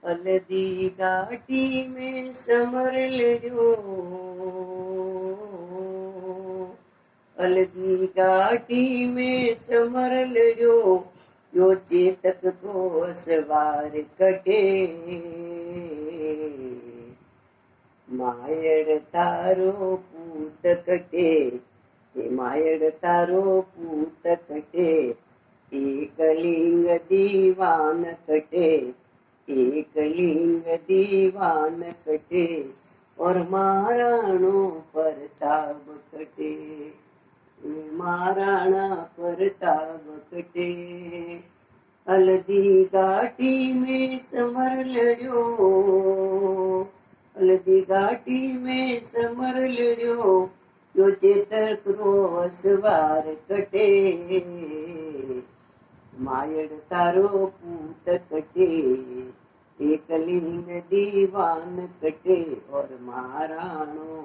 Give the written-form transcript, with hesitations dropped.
हल्दी घाटी में समर लड़ो, हल्दी घाटी में समर लड़ो, यो चेतक को सवार कटे, मायड़ तारो पूत कटे, मायड़ तारो पूत कटे, एकलिंग दीवान कटे, एकलिंग दीवान कटे, और महाराणो प्रताप कटे, महाराणा प्रताप कटे। हल्दी घाटी में समर लड़ो, हल्दी घाटी में समर लड़ो, यो चेतक रो सवार कटे, मायड़ तारो पूत कटे, एकलिंग दीवान कटे, और महाराणो